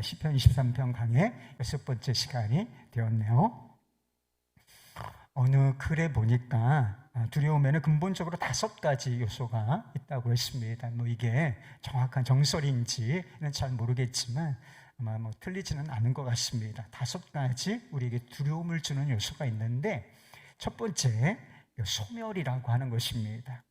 시편 23편 강의 6번째 시간이 되었네요. 어느 글에 보니까 두려움에는 근본적으로 5가지 요소가 있다고 했습니다. 이게 정확한 정설인지는 잘 모르겠지만 아마 틀리지는 않은 것 같습니다. 5가지 우리에게 두려움을 주는 요소가 있는데, 첫 번째, 소멸이라고 하는 것입니다.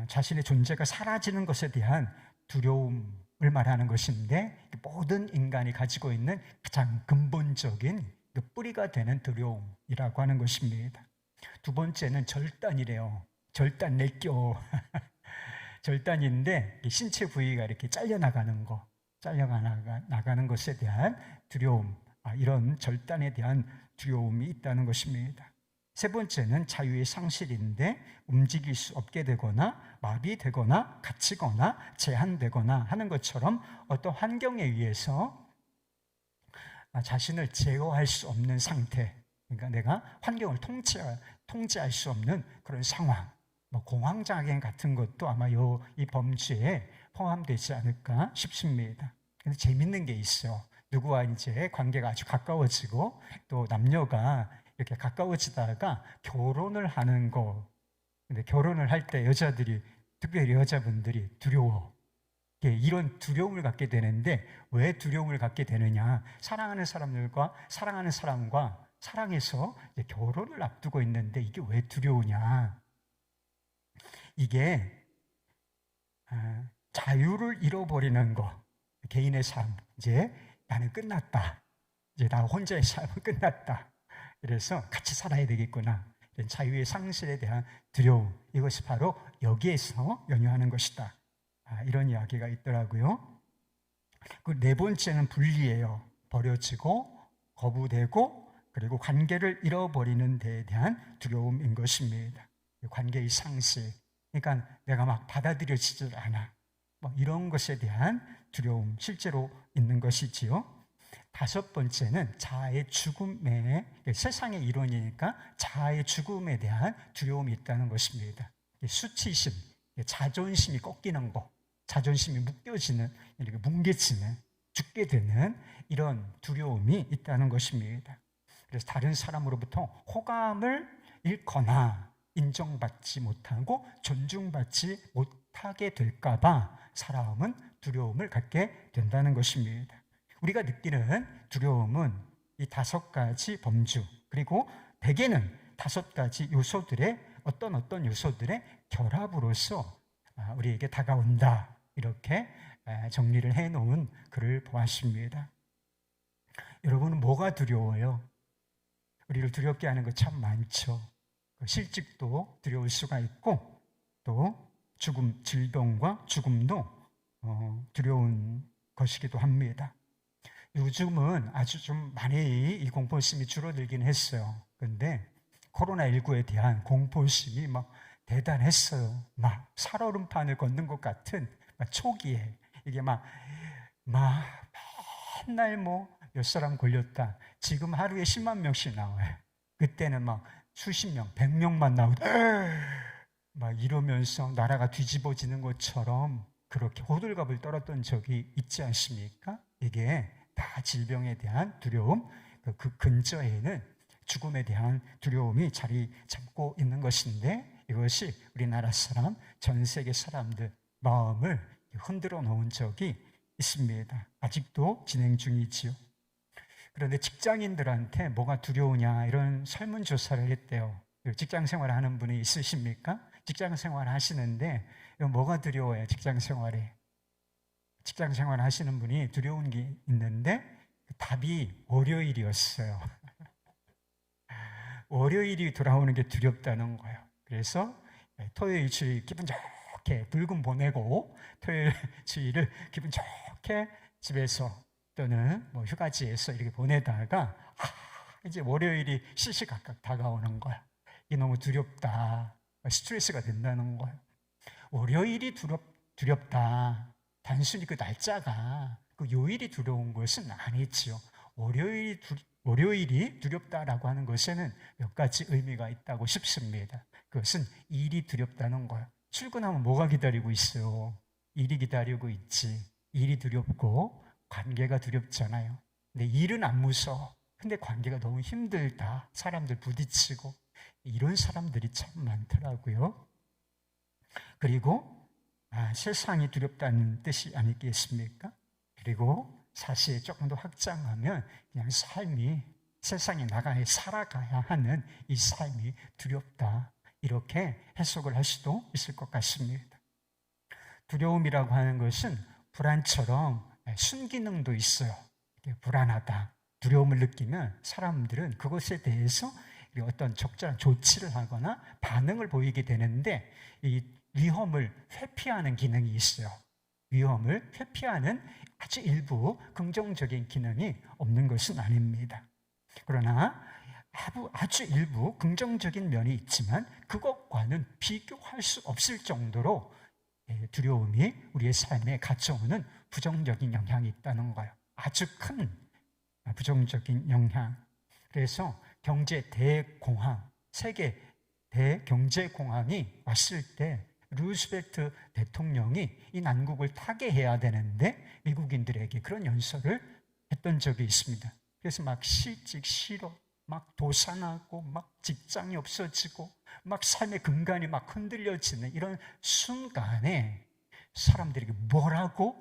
자신의 존재가 사라지는 것에 대한 두려움을 말하는 것인데, 모든 인간이 가지고 있는 가장 근본적인 뿌리가 되는 두려움이라고 하는 것입니다. 두 번째는 절단이래요. 절단 내껴. 절단인데 신체 부위가 이렇게 잘려나가는 것에 대한 두려움, 이런 절단에 대한 두려움이 있다는 것입니다. 세 번째는 자유의 상실인데, 움직일 수 없게 되거나 마비되거나 갇히거나 제한되거나 하는 것처럼 어떤 환경에 의해서 자신을 제어할 수 없는 상태, 그러니까 내가 환경을 통제할 수 없는 그런 상황, 공황장애 같은 것도 아마 이 범주에 포함되지 않을까 싶습니다. 근데 재밌는 게 있어요. 누구와 이제 관계가 아주 가까워지고 또 남녀가 이렇게 가까워지다가 결혼을 하는 거. 근데 결혼을 할 때 여자들이, 특별히 여자분들이 두려워. 이런 두려움을 갖게 되는데, 왜 두려움을 갖게 되느냐? 사랑하는 사람과 사랑해서 이제 결혼을 앞두고 있는데 이게 왜 두려우냐? 이게 자유를 잃어버리는 거, 개인의 삶, 이제 나는 끝났다. 이제 나 혼자의 삶은 끝났다. 그래서 같이 살아야 되겠구나. 이런 자유의 상실에 대한 두려움, 이것이 바로 여기에서 연유하는 것이다. 이런 이야기가 있더라고요. 그 네 번째는 분리예요. 버려지고 거부되고 그리고 관계를 잃어버리는 데에 대한 두려움인 것입니다. 관계의 상실, 그러니까 내가 막 받아들여지질 않아, 이런 것에 대한 두려움, 실제로 있는 것이지요. 다섯 번째는 자아의 죽음에, 세상의 이론이니까 자아의 죽음에 대한 두려움이 있다는 것입니다. 수치심, 자존심이 꺾이는 것, 자존심이 묶여지는, 이렇게 뭉개지는, 죽게 되는 이런 두려움이 있다는 것입니다. 그래서 다른 사람으로부터 호감을 잃거나 인정받지 못하고 존중받지 못하게 될까 봐 사람은 두려움을 갖게 된다는 것입니다. 우리가 느끼는 두려움은 이 5가지 범주, 그리고 대개는 5가지 요소들의 어떤 요소들의 결합으로서 우리에게 다가온다. 이렇게 정리를 해놓은 글을 보았습니다. 여러분은 뭐가 두려워요? 우리를 두렵게 하는 거 참 많죠. 실직도 두려울 수가 있고, 또 죽음, 질병과 죽음도 두려운 것이기도 합니다. 요즘은 아주 좀 많이 이 공포심이 줄어들긴 했어요. 그런데 코로나19에 대한 공포심이 대단했어요. 살얼음판을 걷는 것 같은 초기에 이게 맨날 몇 사람 걸렸다. 지금 하루에 10만 명씩 나와요. 그때는 수십 명, 100명만 나오다. 이러면서 나라가 뒤집어지는 것처럼 그렇게 호들갑을 떨었던 적이 있지 않습니까? 이게 다 질병에 대한 두려움, 그 근처에는 죽음에 대한 두려움이 자리 잡고 있는 것인데, 이것이 우리나라 사람, 전 세계 사람들 마음을 흔들어 놓은 적이 있습니다. 아직도 진행 중이지요. 그런데 직장인들한테 뭐가 두려우냐, 이런 설문조사를 했대요. 직장 생활 하는 분이 있으십니까? 직장 생활 하시는데 뭐가 두려워요? 직장 생활에. 직장 생활 하시는 분이 두려운 게 있는데 답이 월요일이었어요. 월요일이 돌아오는 게 두렵다는 거예요. 그래서 토요일 주일 기분 좋게 불금 보내고, 토요일 주일을 기분 좋게 집에서 또는 휴가지에서 이렇게 보내다가 이제 월요일이 시시각각 다가오는 거야. 이게 너무 두렵다. 스트레스가 된다는 거예요. 월요일이 두렵다. 단순히 그 날짜가, 그 요일이 두려운 것은 아니지요. 월요일이 두렵다라고 하는 것에는 몇 가지 의미가 있다고 싶습니다. 그것은 일이 두렵다는 거예요. 출근하면 뭐가 기다리고 있어요? 일이 기다리고 있지. 일이 두렵고 관계가 두렵잖아요. 근데 일은 안 무서워. 근데 관계가 너무 힘들다. 사람들 부딪히고. 이런 사람들이 참 많더라고요. 그리고 세상이 두렵다는 뜻이 아니겠습니까? 그리고 사실 조금 더 확장하면 그냥 삶이 세상에 나가야 살아가야 하는 이 삶이 두렵다. 이렇게 해석을 할 수도 있을 것 같습니다. 두려움이라고 하는 것은 불안처럼 순기능도 있어요. 불안하다. 두려움을 느끼면 사람들은 그것에 대해서 어떤 적절한 조치를 하거나 반응을 보이게 되는데 이 위험을 회피하는 기능이 있어요. 위험을 회피하는 아주 일부 긍정적인 기능이 없는 것은 아닙니다. 그러나 아주 일부 긍정적인 면이 있지만 그것과는 비교할 수 없을 정도로 두려움이 우리의 삶에 갇혀오는 부정적인 영향이 있다는 거예요. 아주 큰 부정적인 영향. 그래서 경제 대공황, 세계 대경제공황이 왔을 때 루스벨트 대통령이 이 난국을 타개해야 되는데 미국인들에게 그런 연설을 했던 적이 있습니다. 그래서 막 실직, 실업, 막 도산하고 막 직장이 없어지고 막 삶의 근간이 막 흔들려지는 이런 순간에 사람들에게 뭐라고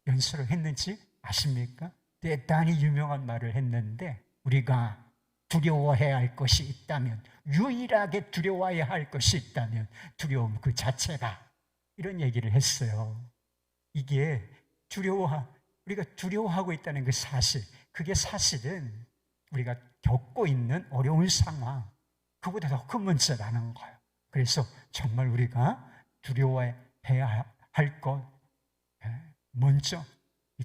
연설을 했는지 아십니까? 대단히 유명한 말을 했는데 우리가 두려워해야 할 것이 있다면, 유일하게 두려워해야 할 것이 있다면 두려움 그 자체다. 이런 얘기를 했어요. 이게 우리가 두려워하고 있다는 그 사실, 그게 사실은 우리가 겪고 있는 어려운 상황, 그보다 더 큰 문제라는 거예요. 그래서 정말 우리가 두려워해야 할 것, 먼저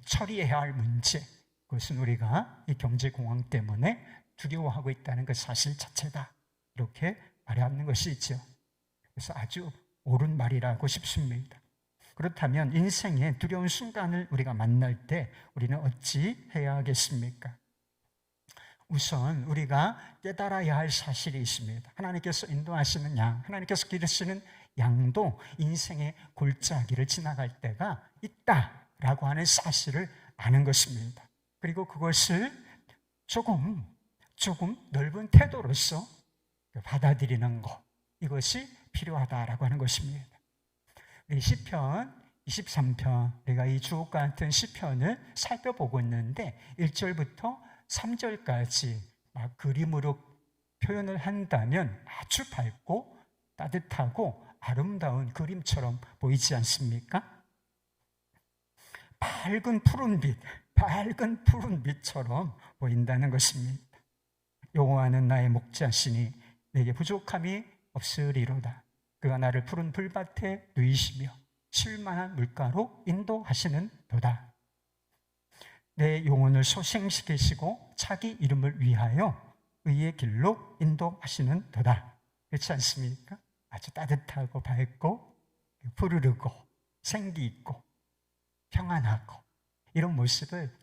처리해야 할 문제, 그것은 우리가 이 경제공황 때문에 두려워하고 있다는 그 사실 자체다. 이렇게 말하는 것이 있죠. 그래서 아주 옳은 말이라고 싶습니다. 그렇다면 인생의 두려운 순간을 우리가 만날 때 우리는 어찌 해야 하겠습니까? 우선 우리가 깨달아야 할 사실이 있습니다. 하나님께서 인도하시는 양, 하나님께서 기르시는 양도 인생의 골짜기를 지나갈 때가 있다라고 하는 사실을 아는 것입니다. 그리고 그것을 조금 넓은 태도로서 받아들이는 것, 이것이 필요하다라고 하는 것입니다. 우리 시편 23편, 우리가 이 주옥 같은 시편을 살펴보고 있는데 1절부터 3절까지 막 그림으로 표현을 한다면 아주 밝고 따뜻하고 아름다운 그림처럼 보이지 않습니까? 밝은 푸른 빛처럼 보인다는 것입니다. 여호와는 나의 목자시니 내게 부족함이 없으리로다. 그가 나를 푸른 풀밭에 누이시며 쉴만한 물가로 인도하시는 도다. 내 영혼을 소생시키시고 자기 이름을 위하여 의의 길로 인도하시는 도다. 그렇지 않습니까? 아주 따뜻하고 밝고 푸르르고 생기 있고 평안하고 이런 모습을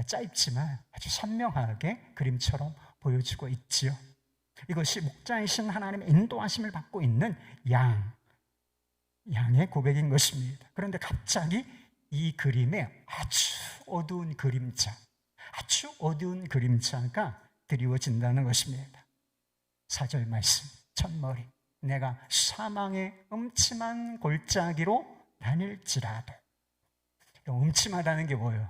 짧지만 아주 선명하게 그림처럼 보여주고 있지요. 이것이 목자이신 하나님의 인도하심을 받고 있는 양의 고백인 것입니다. 그런데 갑자기 이 그림에 아주 어두운 그림자가 드리워진다는 것입니다. 4절 말씀, 첫머리, 내가 사망의 음침한 골짜기로 다닐지라도. 음침하다는 게 뭐예요?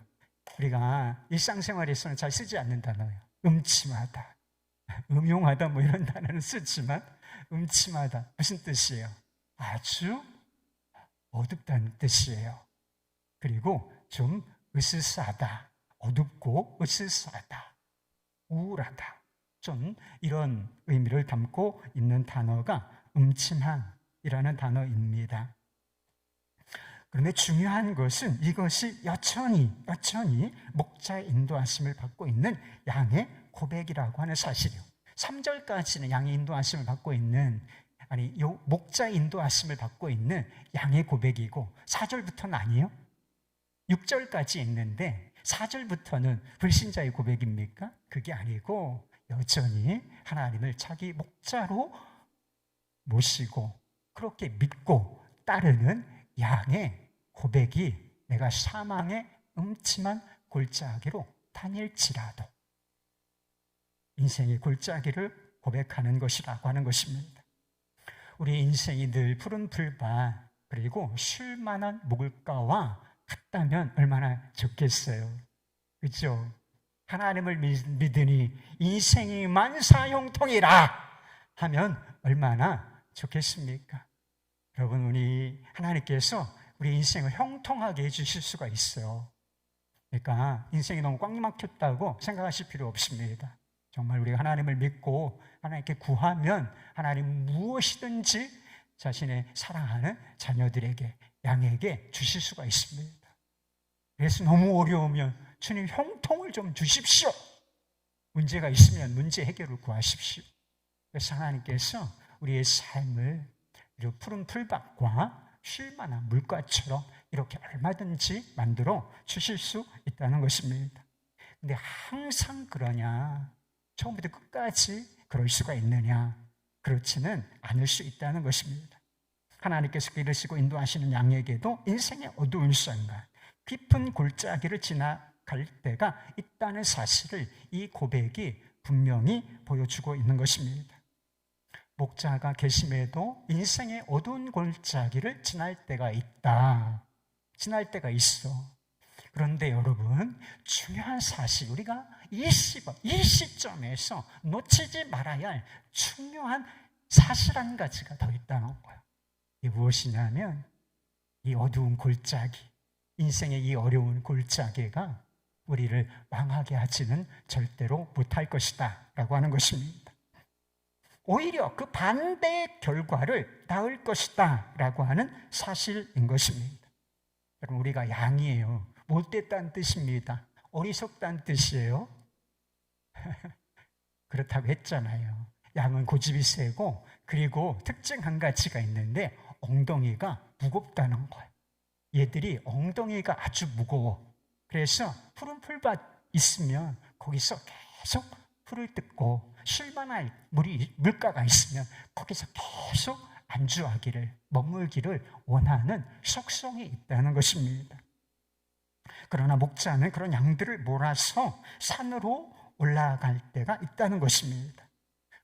우리가 일상생활에서는 잘 쓰지 않는 단어예요. 음침하다, 음용하다 뭐 이런 단어는 쓰지만 음침하다 무슨 뜻이에요? 아주 어둡다는 뜻이에요. 그리고 좀 으스스하다, 어둡고 으스스하다, 우울하다, 좀 이런 의미를 담고 있는 단어가 음침한이라는 단어입니다. 그런데 중요한 것은 이것이 여전히 목자의 인도하심을 받고 있는 양의 고백이라고 하는 사실이요. 3절까지는 양의 인도하심을 받고 있는, 목자의 인도하심을 받고 있는 양의 고백이고 4절부터는 아니에요. 6절까지 있는데 4절부터는 불신자의 고백입니까? 그게 아니고 여전히 하나님을 자기 목자로 모시고 그렇게 믿고 따르는 양의 고백이 내가 사망의 음침한 골짜기로 다닐지라도 인생의 골짜기를 고백하는 것이라고 하는 것입니다. 우리 인생이 늘 푸른 풀밭 그리고 쉴 만한 물가와 같다면 얼마나 좋겠어요. 그렇죠? 하나님을 믿으니 인생이 만사형통이라 하면 얼마나 좋겠습니까? 여러분, 우리 하나님께서 우리 인생을 형통하게 해주실 수가 있어요. 그러니까 인생이 너무 꽉 막혔다고 생각하실 필요 없습니다. 정말 우리가 하나님을 믿고 하나님께 구하면 하나님 무엇이든지 자신의 사랑하는 자녀들에게, 양에게 주실 수가 있습니다. 그래서 너무 어려우면 주님 형통을 좀 주십시오. 문제가 있으면 문제 해결을 구하십시오. 그래서 하나님께서 우리의 삶을 푸른 풀밭과 쉴만한 물가처럼 이렇게 얼마든지 만들어 주실 수 있다는 것입니다. 근데 항상 그러냐? 처음부터 끝까지 그럴 수가 있느냐? 그렇지는 않을 수 있다는 것입니다. 하나님께서 기르시고 인도하시는 양에게도 인생의 어두운 순간, 깊은 골짜기를 지나갈 때가 있다는 사실을 이 고백이 분명히 보여주고 있는 것입니다. 목자가 계심에도 인생의 어두운 골짜기를 지날 때가 있다. 지날 때가 있어. 그런데 여러분, 중요한 사실, 우리가 이 시점에서 놓치지 말아야 할 중요한 사실 한 가지가 더 있다는 거예요. 이게 무엇이냐면 이 어두운 골짜기, 인생의 이 어려운 골짜기가 우리를 망하게 하지는 절대로 못할 것이다 라고 하는 것입니다. 오히려 그 반대의 결과를 낳을 것이다 라고 하는 사실인 것입니다. 여러분, 우리가 양이에요. 못됐다는 뜻입니다. 어리석다는 뜻이에요. 그렇다고 했잖아요. 양은 고집이 세고 그리고 특징 한 가지가 있는데 엉덩이가 무겁다는 거예요. 얘들이 엉덩이가 아주 무거워. 그래서 푸른 풀밭 있으면 거기서 계속 풀을 뜯고 쉴만한 물가가 있으면 거기서 계속 안주하기를, 머물기를 원하는 속성이 있다는 것입니다. 그러나 목자는 그런 양들을 몰아서 산으로 올라갈 때가 있다는 것입니다.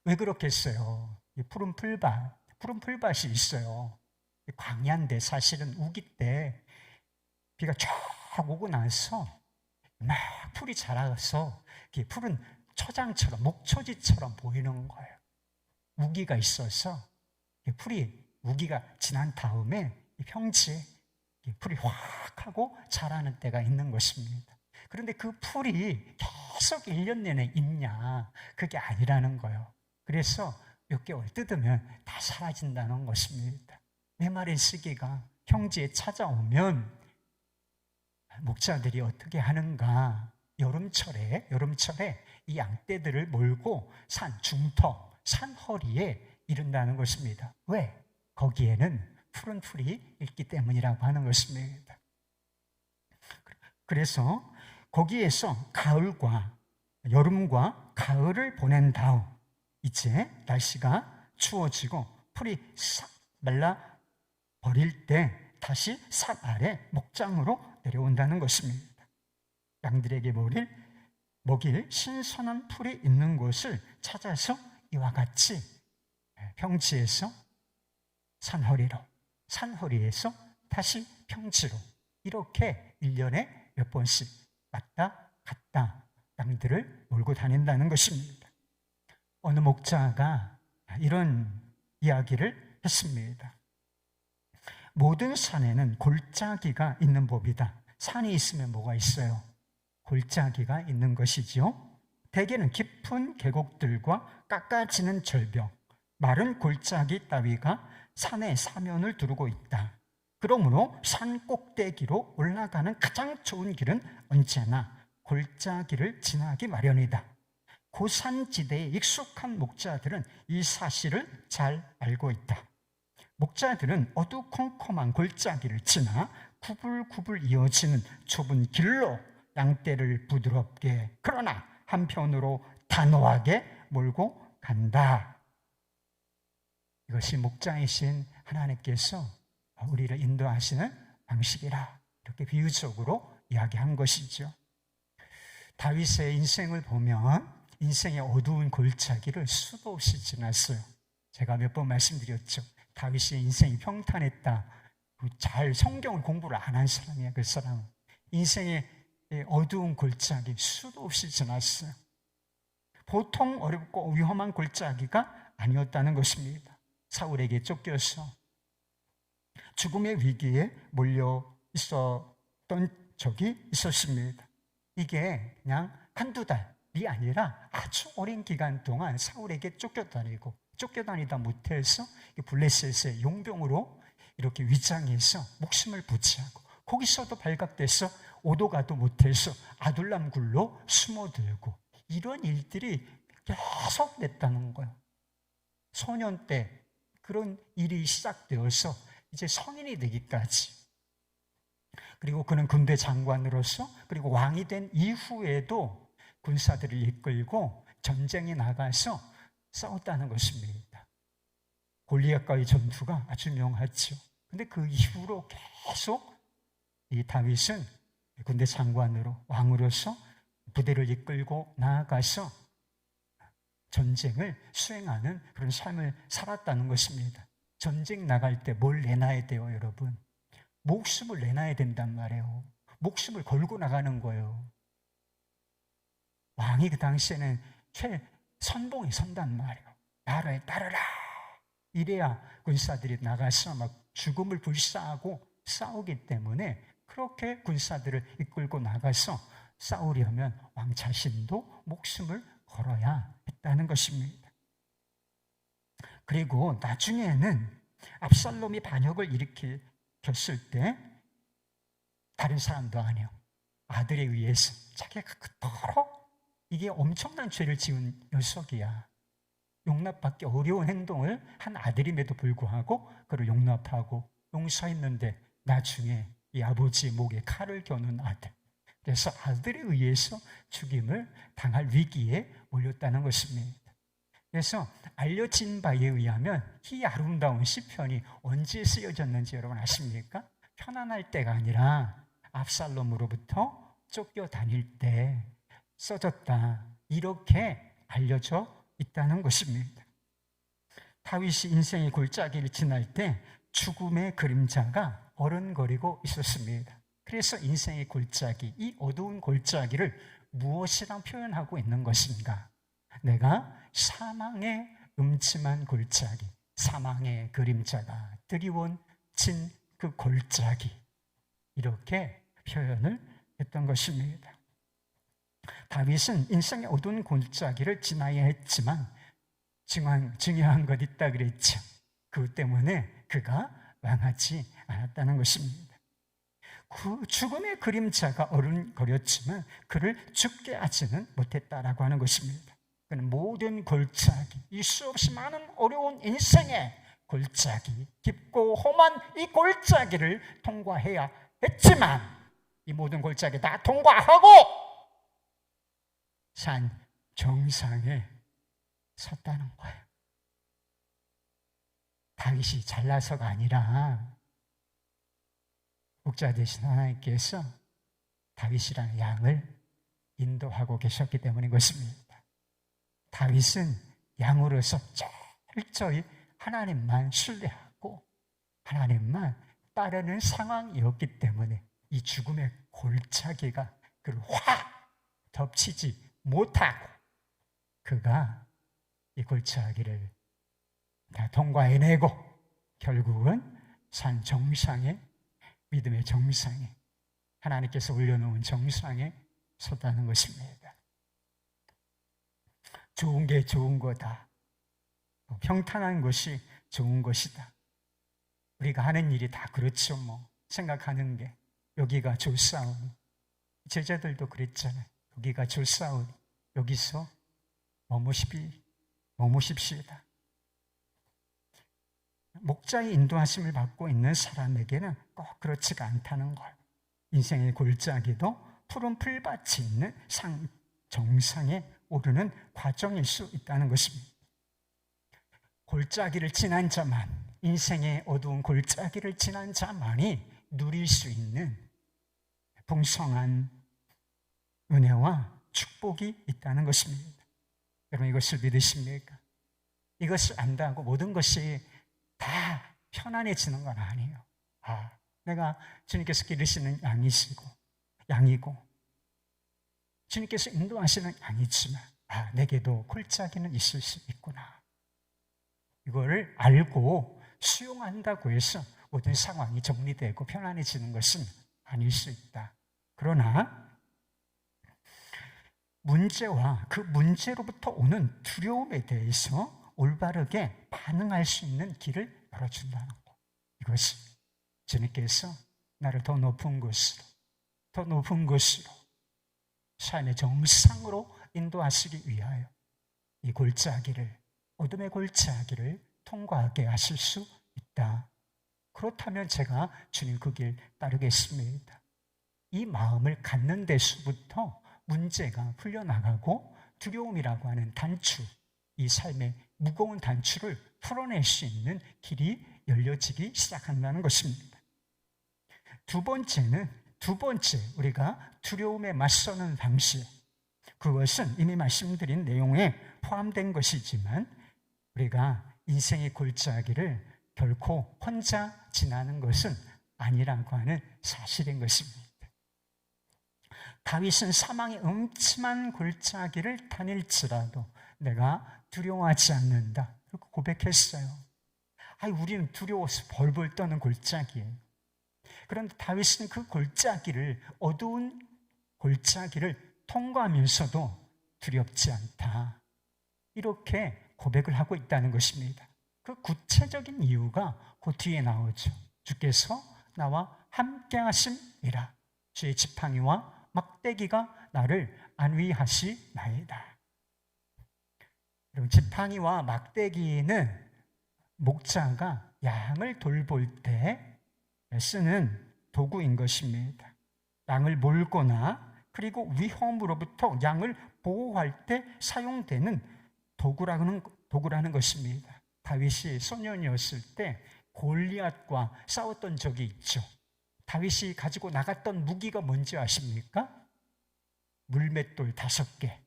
왜 그렇겠어요? 푸른 풀밭이 있어요. 광야인데 사실은 우기 때 비가 쫙 오고 나서 막 풀이 자라서 풀은 초장처럼, 목초지처럼 보이는 거예요. 우기가 있어서 우기가 지난 다음에 평지에 풀이 확 하고 자라는 때가 있는 것입니다. 그런데 그 풀이 계속 1년 내내 있냐? 그게 아니라는 거예요. 그래서 몇 개월 뜯으면 다 사라진다는 것입니다. 내 말의 시기가 평지에 찾아오면 목자들이 어떻게 하는가? 여름철에 이 양떼들을 몰고 산 중턱, 산 허리에 이른다는 것입니다. 왜? 거기에는 푸른 풀이 있기 때문이라고 하는 것입니다. 그래서 거기에서 여름과 가을을 보낸 다음 이제 날씨가 추워지고 풀이 싹 말라 버릴 때 다시 산 아래 목장으로 내려온다는 것입니다. 양들에게 먹일 신선한 풀이 있는 곳을 찾아서 이와 같이 평지에서 산허리에서 다시 평지로 이렇게 1년에 몇 번씩 왔다 갔다 양들을 몰고 다닌다는 것입니다. 어느 목자가 이런 이야기를 했습니다. 모든 산에는 골짜기가 있는 법이다. 산이 있으면 뭐가 있어요? 골짜기가 있는 것이지요. 대개는 깊은 계곡들과 깎아지는 절벽, 마른 골짜기 따위가 산의 사면을 두르고 있다. 그러므로 산 꼭대기로 올라가는 가장 좋은 길은 언제나 골짜기를 지나기 마련이다. 고산지대에 익숙한 목자들은 이 사실을 잘 알고 있다. 목자들은 어두컴컴한 골짜기를 지나 구불구불 이어지는 좁은 길로 양떼를 부드럽게 그러나 한편으로 단호하게 몰고 간다. 이것이 목자이신 하나님께서 우리를 인도하시는 방식이라 이렇게 비유적으로 이야기한 것이죠. 다윗의 인생을 보면 인생의 어두운 골짜기를 수도 없이 지났어요. 제가 몇 번 말씀드렸죠. 다윗의 인생이 평탄했다. 잘 성경을 공부를 안 한 사람이야. 그 사람은 인생의 어두운 골짜기 수도 없이 지났어요. 보통 어렵고 위험한 골짜기가 아니었다는 것입니다. 사울에게 쫓겨서 죽음의 위기에 몰려 있었던 적이 있었습니다. 이게 그냥 한두 달이 아니라 아주 오랜 기간 동안 사울에게 쫓겨다니다 못해서 블레셋의 용병으로 이렇게 위장해서 목숨을 부지하고, 거기서도 발각돼서 오도가도 못해서 아둘람 굴로 숨어들고, 이런 일들이 계속 됐다는 거예요. 소년 때 그런 일이 시작되어서 이제 성인이 되기까지, 그리고 그는 군대 장관으로서, 그리고 왕이 된 이후에도 군사들을 이끌고 전쟁에 나가서 싸웠다는 것입니다. 골리앗과의 전투가 아주 명하죠. 근데 그 이후로 계속 이 다윗은 군대 장관으로, 왕으로서 부대를 이끌고 나아가서 전쟁을 수행하는 그런 삶을 살았다는 것입니다. 전쟁 나갈 때 뭘 내놔야 돼요, 여러분? 목숨을 내놔야 된단 말이에요. 목숨을 걸고 나가는 거예요. 왕이 그 당시에는 최선봉에 선단 말이에요. 나라에 따르라. 이래야 군사들이 나가서 막 죽음을 불사하고 싸우기 때문에 그렇게 군사들을 이끌고 나가서 싸우려면 왕 자신도 목숨을 걸어야 했다는 것입니다. 그리고 나중에는 압살롬이 반역을 일으켰을 때 다른 사람도 아니요, 아들에 의해서 자기가 그토록 이게 엄청난 죄를 지은 녀석이야, 용납받기 어려운 행동을 한 아들임에도 불구하고 그를 용납하고 용서했는데 나중에 이 아버지의 목에 칼을 겨눈 아들, 그래서 아들에 의해서 죽임을 당할 위기에 몰렸다는 것입니다. 그래서 알려진 바에 의하면 이 아름다운 시편이 언제 쓰여졌는지 여러분 아십니까? 편안할 때가 아니라 압살롬으로부터 쫓겨다닐 때 써졌다, 이렇게 알려져 있다는 것입니다. 다윗이 인생의 골짜기를 지날 때 죽음의 그림자가 어른거리고 있었습니다. 그래서 인생의 골짜기, 이 어두운 골짜기를 무엇이랑 표현하고 있는 것인가? 내가 사망의 음침한 골짜기, 사망의 그림자가 드리워진 그 골짜기, 이렇게 표현을 했던 것입니다. 다윗은 인생의 어두운 골짜기를 지나야 했지만 중요한 것 있다 그랬죠. 그것 때문에 그가 망하지 않았다는 것입니다. 그 죽음의 그림자가 어른거렸지만 그를 죽게 하지는 못했다라고 하는 것입니다. 그는 모든 골짜기, 이 수없이 많은 어려운 인생의 골짜기, 깊고 험한 이 골짜기를 통과해야 했지만 이 모든 골짜기 다 통과하고 산 정상에 섰다는 거예요. 다윗이 잘나서가 아니라 목자 되신 하나님께서 다윗이라는 양을 인도하고 계셨기 때문인 것입니다. 다윗은 양으로서 철저히 하나님만 신뢰하고 하나님만 따르는 상황이었기 때문에 이 죽음의 골짜기가 그를 확 덮치지 못하고 그가 이 골짜기를 다 통과해내고 결국은 산 정상에, 믿음의 정상에, 하나님께서 올려놓은 정상에 섰다는 것입니다. 좋은 게 좋은 거다, 평탄한 것이 좋은 것이다. 우리가 하는 일이 다 그렇죠. 생각하는 게 여기가 좋사오니, 제자들도 그랬잖아요. 여기가 좋사오니 여기서 머무십시다. 목자의 인도하심을 받고 있는 사람에게는 꼭 그렇지가 않다는 걸, 인생의 골짜기도 푸른 풀밭이 있는 정상에 오르는 과정일 수 있다는 것입니다. 골짜기를 지난 자만, 인생의 어두운 골짜기를 지난 자만이 누릴 수 있는 풍성한 은혜와 축복이 있다는 것입니다. 여러분 이것을 믿으십니까? 이것을 안다고 모든 것이 다 편안해지는 건 아니에요. 내가 주님께서 기르시는 양이고 주님께서 인도하시는 양이지만 내게도 골짜기는 있을 수 있구나. 이거를 알고 수용한다고 해서 모든 상황이 정리되고 편안해지는 것은 아닐 수 있다. 그러나 문제와 그 문제로부터 오는 두려움에 대해서 올바르게 반응할 수 있는 길을 열어준다는 것. 이것이 주님께서 나를 더 높은 곳으로 삶의 정상으로 인도하시기 위하여 이 어둠의 골짜기를 통과하게 하실 수 있다. 그렇다면 제가 주님 그 길 따르겠습니다. 이 마음을 갖는 데서부터 문제가 풀려나가고 두려움이라고 하는 단추, 이 삶의 무거운 단추를 풀어낼 수 있는 길이 열려지기 시작한다는 것입니다. 두 번째 우리가 두려움에 맞서는 방식, 그것은 이미 말씀드린 내용에 포함된 것이지만 우리가 인생의 골짜기를 결코 혼자 지나는 것은 아니라고 하는 사실인 것입니다. 다윗은 사망의 음침한 골짜기를 다닐지라도 내가 두려워하지 않는다. 그렇게 고백했어요. 우리는 두려워서 벌벌 떠는 골짜기예요. 그런데 다윗은 그 어두운 골짜기를 통과하면서도 두렵지 않다. 이렇게 고백을 하고 있다는 것입니다. 그 구체적인 이유가 그 뒤에 나오죠. 주께서 나와 함께 하심이라. 주의 지팡이와 막대기가 나를 안위하시나이다. 여러분, 지팡이와 막대기는 목자가 양을 돌볼 때 쓰는 도구인 것입니다. 양을 몰거나 그리고 위험으로부터 양을 보호할 때 사용되는 도구라는 것입니다. 다윗이 소년이었을 때 골리앗과 싸웠던 적이 있죠. 다윗이 가지고 나갔던 무기가 뭔지 아십니까? 물맷돌 5개,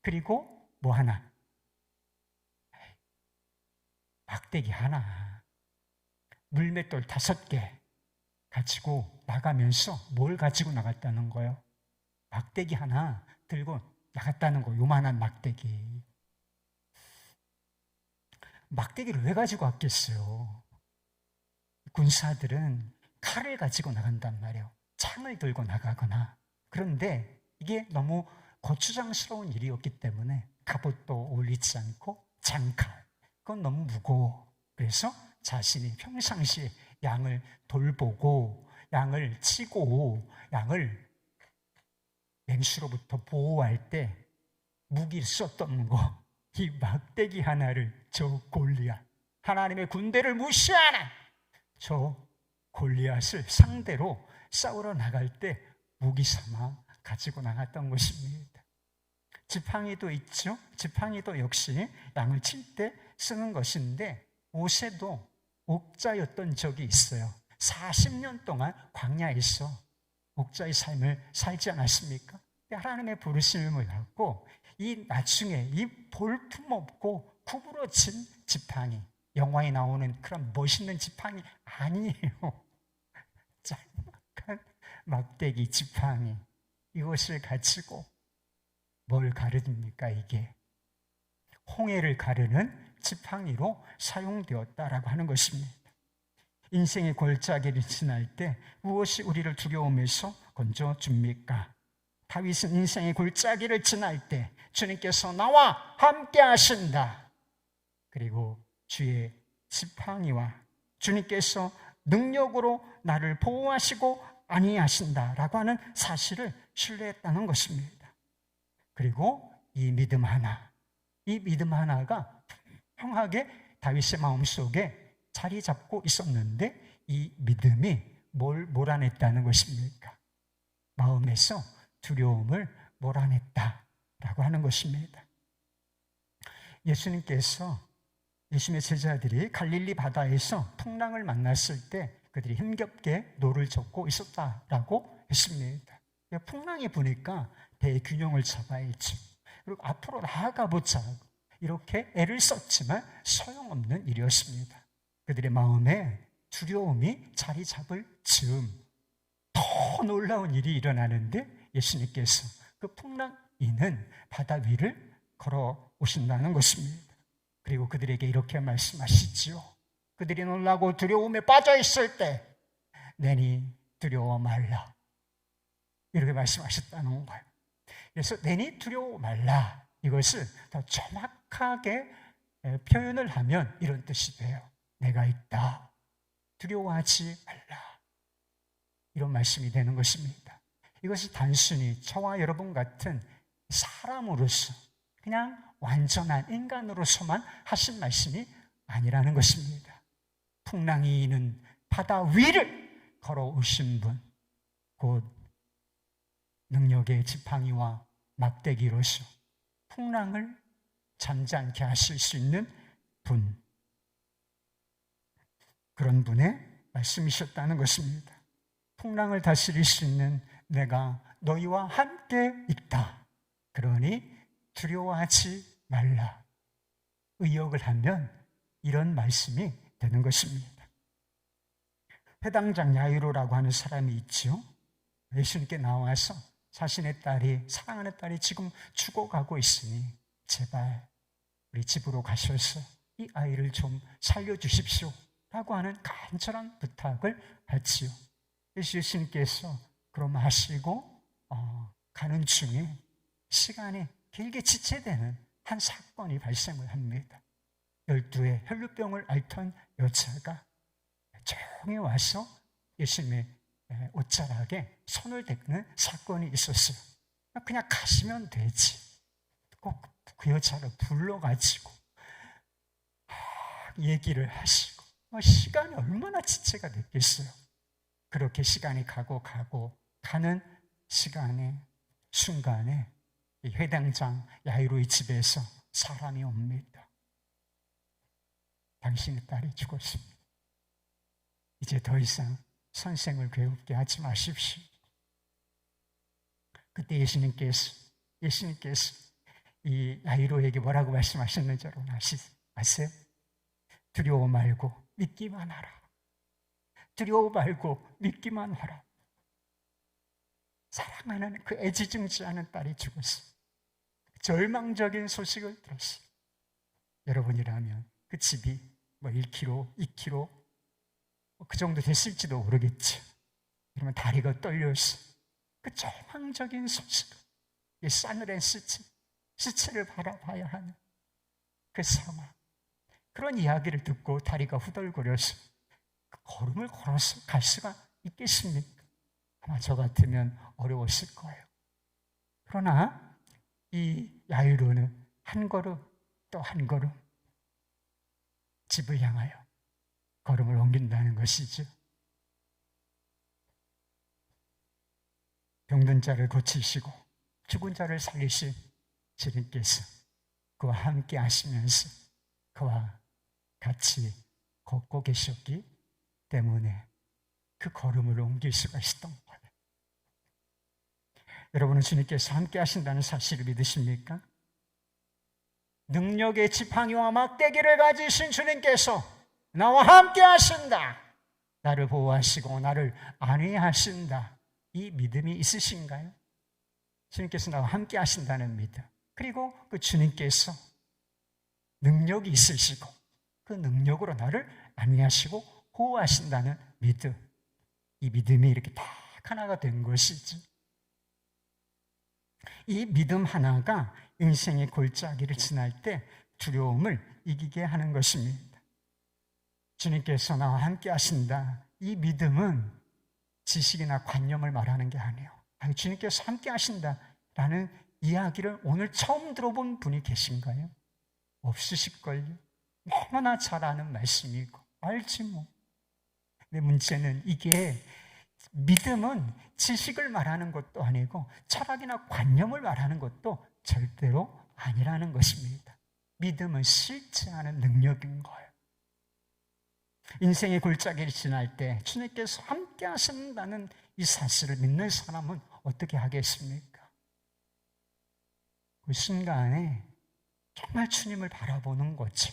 그리고 뭐 하나? 막대기 하나. 물맷돌 5개 가지고 나가면서 뭘 가지고 나갔다는 거예요? 막대기 하나 들고 나갔다는 거예요. 요만한 막대기. 막대기를 왜 가지고 왔겠어요? 군사들은 칼을 가지고 나간단 말이에요. 창을 들고 나가거나. 그런데 이게 너무 거추장스러운 일이었기 때문에 갑옷도 어울리지 않고 장칼, 그건 너무 무거워. 그래서 자신이 평상시에 양을 돌보고 양을 치고 양을 맹수로부터 보호할 때 무기를 썼던 거, 이 막대기 하나를 저 골리앗, 하나님의 군대를 무시하는 저 골리앗을 상대로 싸우러 나갈 때 무기 삼아 가지고 나갔던 것입니다. 지팡이도 있죠. 지팡이도 역시 양을 칠 때 쓰는 것인데 모세도 옥자였던 적이 있어요. 40년 동안 광야에서 옥자의 삶을 살지 않았습니까? 하나님의 부르심을 받고 이 나중에 이 볼품없고 구부러진 지팡이, 영화에 나오는 그런 멋있는 지팡이 아니에요. 짤막한 막대기 지팡이, 이것을 가지고 뭘 가릅니까? 이게 홍해를 가르는 지팡이로 사용되었다라고 하는 것입니다. 인생의 골짜기를 지날 때 무엇이 우리를 두려움에서 건져줍니까? 다윗은 인생의 골짜기를 지날 때 주님께서 나와 함께 하신다. 그리고 주의 지팡이와 주님께서 능력으로 나를 보호하시고 안위하신다라고 하는 사실을 신뢰했다는 것입니다. 그리고 이 믿음 하나가 분명하게 다윗의 마음속에 자리 잡고 있었는데 이 믿음이 뭘 몰아냈다는 것입니까? 마음에서 두려움을 몰아냈다라고 하는 것입니다. 예수님의 제자들이 갈릴리 바다에서 풍랑을 만났을 때 그들이 힘겹게 노를 젓고 있었다라고 했습니다. 풍랑이 부니까 배의 균형을 잡아야지, 그리고 앞으로 나아가 보자, 이렇게 애를 썼지만 소용없는 일이었습니다. 그들의 마음에 두려움이 자리 잡을 즈음 더 놀라운 일이 일어나는데, 예수님께서 그 풍랑이는 바다 위를 걸어 오신다는 것입니다. 그리고 그들에게 이렇게 말씀하시지요. 그들이 놀라고 두려움에 빠져 있을 때 내니 두려워 말라, 이렇게 말씀하셨다는 거예요. 그래서 내니 두려워 말라, 이것을 더 정확하게 표현을 하면 이런 뜻이 돼요. 내가 있다, 두려워하지 말라, 이런 말씀이 되는 것입니다. 이것이 단순히 저와 여러분 같은 사람으로서, 그냥 완전한 인간으로서만 하신 말씀이 아니라는 것입니다. 풍랑이 있는 바다 위를 걸어오신 분, 곧 능력의 지팡이와 막대기로서 풍랑을 잠잠케 하실 수 있는 분, 그런 분의 말씀이셨다는 것입니다. 풍랑을 다스릴 수 있는 내가 너희와 함께 있다, 그러니 두려워하지 말라, 의역을 하면 이런 말씀이 되는 것입니다. 회당장 야이로라고 하는 사람이 있죠. 예수님께 나와서 자신의 딸이, 사랑하는 딸이 지금 죽어가고 있으니 제발 우리 집으로 가셔서 이 아이를 좀 살려주십시오 라고 하는 간절한 부탁을 하지요. 예수님께서 그럼 하시고 가는 중에 시간이 길게 지체되는 한 사건이 발생을 합니다. 12의 혈루병을 앓던 여자가 조용히 와서 예수님의 옷자락에 손을 대는 사건이 있었어요. 그냥 가시면 되지, 꼭 그 여자를 불러가지고 얘기를 하시고, 시간이 얼마나 지체가 됐겠어요. 그렇게 시간이 가고 가는 시간에, 순간에 이 회당장 야이로의 집에서 사람이 옵니다. 당신의 딸이 죽었습니다. 이제 더 이상 선생을 괴롭게 하지 마십시오. 그때 예수님께서 이 야이로에게 뭐라고 말씀하셨는지 아세요? 두려워 말고 믿기만 하라. 두려워 말고 믿기만 하라. 사랑하는 그 애지중지 않은 딸이 죽었어요. 절망적인 소식을 들었어요. 여러분이라면 그 집이 1km, 2km 그 정도 됐을지도 모르겠죠. 그러면 다리가 떨려서 그 절망적인 소식을, 이 싸늘한 시체를 바라봐야 하는 그 상황, 그런 이야기를 듣고 다리가 후덜거려서 그 걸음을 걸어서 갈 수가 있겠습니까? 아마 저 같으면 어려웠을 거예요. 그러나 이 야이로는 한 걸음 또 한 걸음 집을 향하여 걸음을 옮긴다는 것이죠. 병든 자를 고치시고 죽은 자를 살리신 주님께서 그와 함께 하시면서 그와 같이 걷고 계셨기 때문에 그 걸음을 옮길 수가 있었던 거예요. 여러분은 주님께서 함께 하신다는 사실을 믿으십니까? 능력의 지팡이와 막대기를 가지신 주님께서 나와 함께 하신다, 나를 보호하시고 나를 안위하신다, 이 믿음이 있으신가요? 주님께서 나와 함께 하신다는 믿음, 그리고 그 주님께서 능력이 있으시고 그 능력으로 나를 안위하시고 보호하신다는 믿음, 이 믿음이 이렇게 딱 하나가 된 것이지. 이 믿음 하나가 인생의 골짜기를 지날 때 두려움을 이기게 하는 것입니다. 주님께서 나와 함께 하신다, 이 믿음은 지식이나 관념을 말하는 게 아니에요. 주님께서 함께 하신다라는 이야기를 오늘 처음 들어본 분이 계신가요? 없으실걸요. 너무나 잘 아는 말씀이고 알지 뭐. 근데 문제는 이게, 믿음은 지식을 말하는 것도 아니고 철학이나 관념을 말하는 것도 절대로 아니라는 것입니다. 믿음은 실체하는 능력인 거예요. 인생의 골짜기를 지날 때 주님께서 함께 하신다는 이 사실을 믿는 사람은 어떻게 하겠습니까? 그 순간에 정말 주님을 바라보는 거지.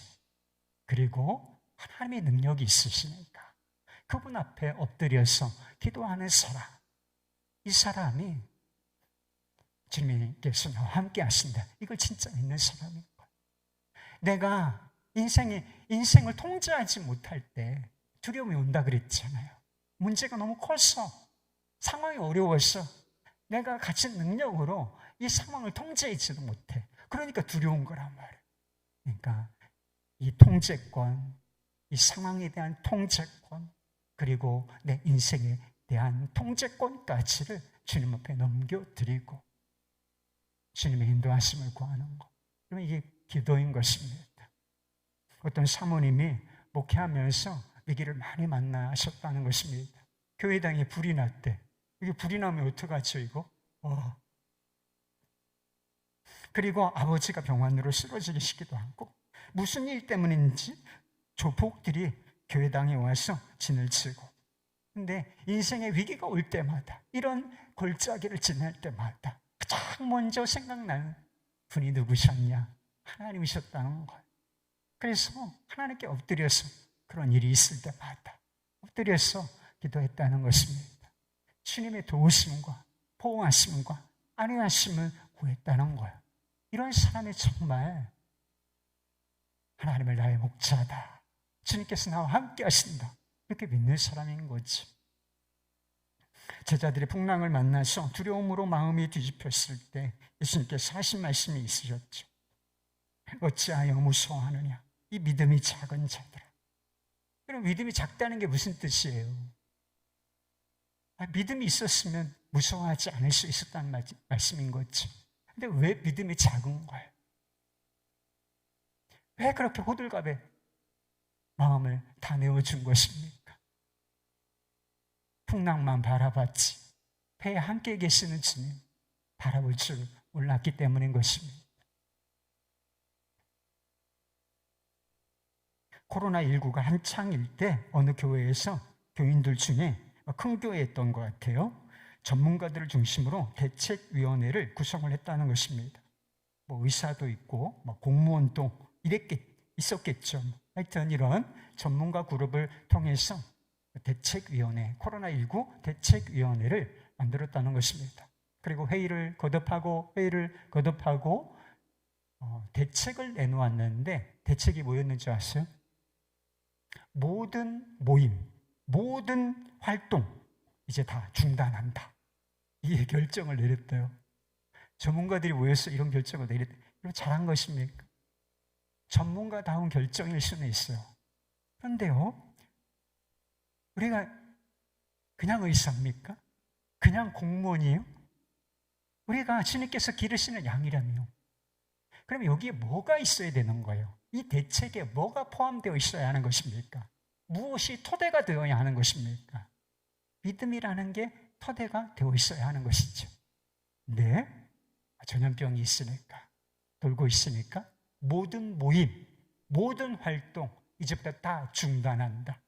그리고 하나님의 능력이 있으시니까 그분 앞에 엎드려서 기도하는 사람, 이 사람이 주님께서 나와 함께 하신다. 이걸 진짜 믿는 사람인 거예요. 내가 인생을 통제하지 못할 때 두려움이 온다 그랬잖아요. 문제가 너무 커서, 상황이 어려워서 내가 가진 능력으로 이 상황을 통제하지도 못해. 그러니까 두려운 거란 말이에요. 그러니까 이 통제권, 이 상황에 대한 통제권, 그리고 내 인생에 대한 통제권까지를 주님 앞에 넘겨드리고 주님의 인도하심을 구하는 것. 그러면 이게 기도인 것입니다. 어떤 사모님이 목회하면서 위기를 많이 만나셨다는 것입니다. 교회당에 불이 났대. 이게 불이 나면 어떡하죠, 이거? 그리고 아버지가 병원으로 쓰러지시기도 하고, 무슨 일 때문인지 조폭들이 교회당에 와서 진을 치고. 근데 인생의 위기가 올 때마다, 이런 골짜기를 지날 때마다 가장 먼저 생각나는 분이 누구셨냐? 하나님이셨다는 거예요. 그래서 하나님께 엎드려서 그런 일이 있을 때마다 엎드려서 기도했다는 것입니다. 주님의 도우심과 보호하심과 안위하심을 구했다는 거예요. 이런 사람이 정말 하나님을 나의 목자다, 주님께서 나와 함께 하신다, 이렇게 믿는 사람인 거지. 제자들이 풍랑을 만나서 두려움으로 마음이 뒤집혔을 때 예수님께서 하신 말씀이 있으셨죠. 어찌하여 무서워하느냐, 이 믿음이 작은 자들아. 그럼 믿음이 작다는 게 무슨 뜻이에요? 믿음이 있었으면 무서워하지 않을 수 있었다는 말씀인 거지. 근데 왜 믿음이 작은 거예요? 왜 그렇게 호들갑에 마음을 다 내어준 것입니까? 풍랑만 바라봤지 배에 함께 계시는 주님 바라볼 줄 몰랐기 때문인 것입니다. 코로나19가 한창일 때 어느 교회에서 교인들 중에 큰 교회였던 것 같아요. 전문가들을 중심으로 대책위원회를 구성을 했다는 것입니다. 의사도 있고 공무원도 있었겠죠. 하여튼 이런 전문가 그룹을 통해서 대책위원회, 코로나19 대책위원회를 만들었다는 것입니다. 그리고 회의를 거듭하고 대책을 내놓았는데 대책이 뭐였는지 아세요? 모든 모임, 모든 활동 이제 다 중단한다. 이 결정을 내렸대요. 전문가들이 모여서 이런 결정을 내렸대요. 이거 잘한 것입니까? 전문가다운 결정일 수는 있어요. 그런데요, 우리가 그냥 의사입니까? 그냥 공무원이에요? 우리가 주님께서 기르시는 양이라며. 그럼 여기에 뭐가 있어야 되는 거예요? 이 대책에 뭐가 포함되어 있어야 하는 것입니까? 무엇이 토대가 되어야 하는 것입니까? 믿음이라는 게 토대가 되어 있어야 하는 것이죠. 근데 전염병이 있으니까, 돌고 있으니까 모든 모임, 모든 활동 이제부터 다 중단한다.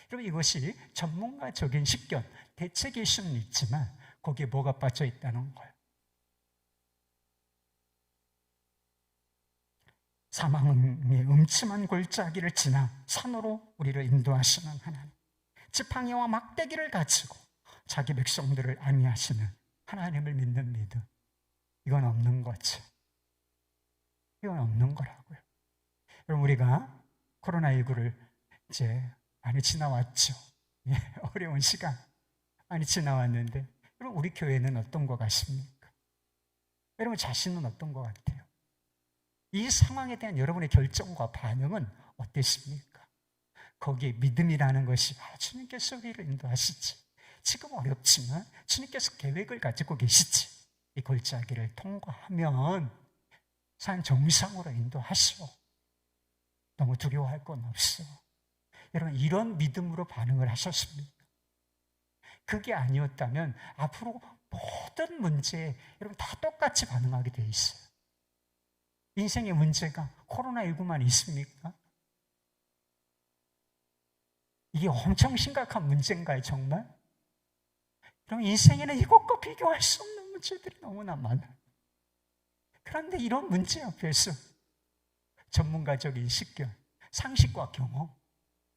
그럼 이것이 전문가적인 식견, 대책일 수는 있지만 거기에 뭐가 빠져 있다는 거예요? 사망의 음침한 골짜기를 지나 산으로 우리를 인도하시는 하나님, 지팡이와 막대기를 가지고 자기 백성들을 안위하시는 하나님을 믿는 믿음, 이건 없는 거지. 이건 없는 거라고요. 그럼 우리가 코로나19를 이제 많이 지나왔죠. 어려운 시간 많이 지나왔는데, 그럼 우리 교회는 어떤 것 같습니까? 여러분 자신은 어떤 것 같아요? 이 상황에 대한 여러분의 결정과 반응은 어땠습니까? 거기에 믿음이라는 것이 주님께서 우리를 인도하시지, 지금 어렵지만 주님께서 계획을 가지고 계시지, 이 골짜기를 통과하면 산 정상으로 인도하시오. 너무 두려워할 건 없어. 여러분 이런 믿음으로 반응을 하셨습니까? 그게 아니었다면 앞으로 모든 문제에 여러분 다 똑같이 반응하게 돼 있어요. 인생의 문제가 코로나19만 있습니까? 이게 엄청 심각한 문제인가요, 정말? 그럼 인생에는 이것과 비교할 수 없는 문제들이 너무나 많아요. 그런데 이런 문제 앞에서 전문가적인 식견, 상식과 경험,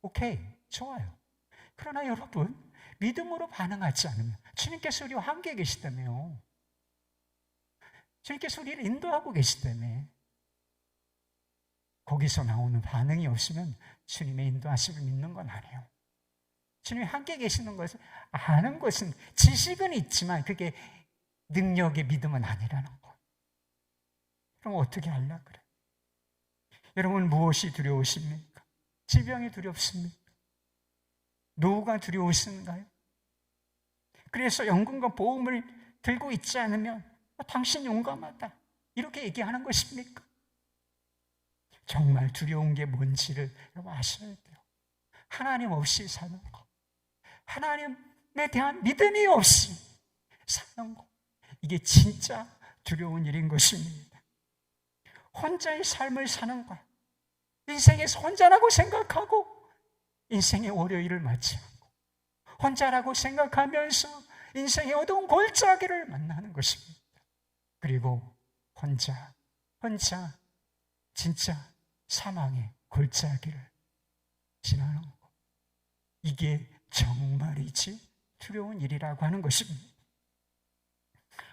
오케이, 좋아요. 그러나 여러분, 믿음으로 반응하지 않으면 주님께서 우리와 함께 계시다며요. 주님께서 우리를 인도하고 계시다며. 거기서 나오는 반응이 없으면 주님의 인도하심을 믿는 건 아니에요. 주님이 함께 계시는 것을 아는 것은 지식은 있지만 그게 능력의 믿음은 아니라는 거. 그럼 어떻게 하려고 그래? 여러분, 무엇이 두려우십니까? 질병이 두렵습니까? 노후가 두려우신가요? 그래서 연금과 보험을 들고 있지 않으면 당신 용감하다 이렇게 얘기하는 것입니까? 정말 두려운 게 뭔지를 여러분 아셔야 돼요. 하나님 없이 사는 거, 하나님에 대한 믿음이 없이 사는 거, 이게 진짜 두려운 일인 것입니다. 혼자의 삶을 사는 거야. 인생에서 혼자라고 생각하고 인생의 월요일을 맞이하고 혼자라고 생각하면서 인생의 어두운 골짜기를 만나는 것입니다. 그리고 혼자 진짜 사망의 골짜기를 지나는 것, 이게 정말이지 두려운 일이라고 하는 것입니다.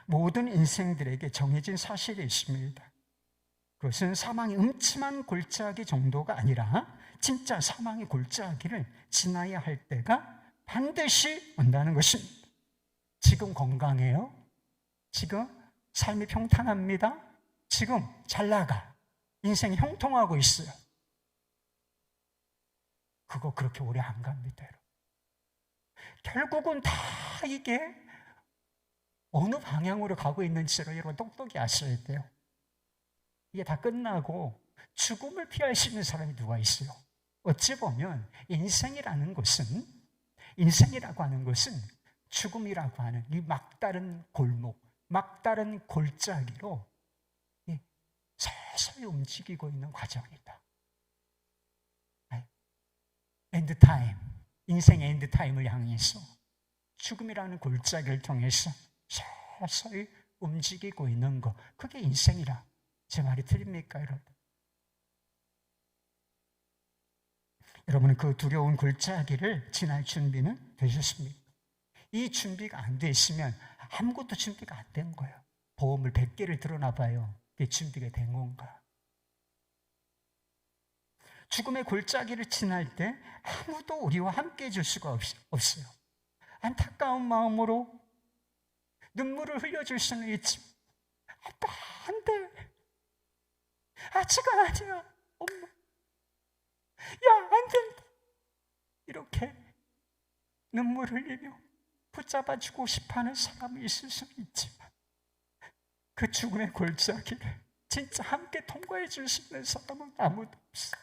모든 인생들에게 정해진 사실이 있습니다. 그것은 사망의 음침한 골짜기 정도가 아니라 진짜 사망의 골짜기를 지나야 할 때가 반드시 온다는 것입니다. 지금 건강해요? 지금 삶이 평탄합니다? 지금 잘 나가? 인생이 형통하고 있어요? 그거 그렇게 오래 안 갑니다, 여러분. 결국은 다 이게 어느 방향으로 가고 있는지를 여러분 똑똑히 아셔야 돼요. 이게 다 끝나고 죽음을 피할 수 있는 사람이 누가 있어요? 어찌 보면 인생이라고 하는 것은 죽음이라고 하는 이 막다른 골목, 막다른 골짜기로 서서히 움직이고 있는 과정이다. 엔드타임, 인생의 엔드타임을 향해서 죽음이라는 골짜기를 통해서 서서히 움직이고 있는 것, 그게 인생이라. 제 말이 틀립니까, 여러분? 여러분은 그 두려운 골짜기를 지날 준비는 되셨습니까? 이 준비가 안 되시면 아무것도 준비가 안 된 거예요. 보험을 100개를 들어놔봐요. 그게 준비가 된 건가? 죽음의 골짜기를 지날 때 아무도 우리와 함께 해줄 수가 없어요. 안타까운 마음으로 눈물을 흘려줄 수는 있지만 아빠, 안 돼. 아직 아니야, 엄마. 야, 안 된다. 이렇게 눈물 흘리며 붙잡아주고 싶어하는 사람이 있을 수는 있지만 그 죽음의 골짜기를 진짜 함께 통과해 줄 수 있는 사람은 아무도 없어.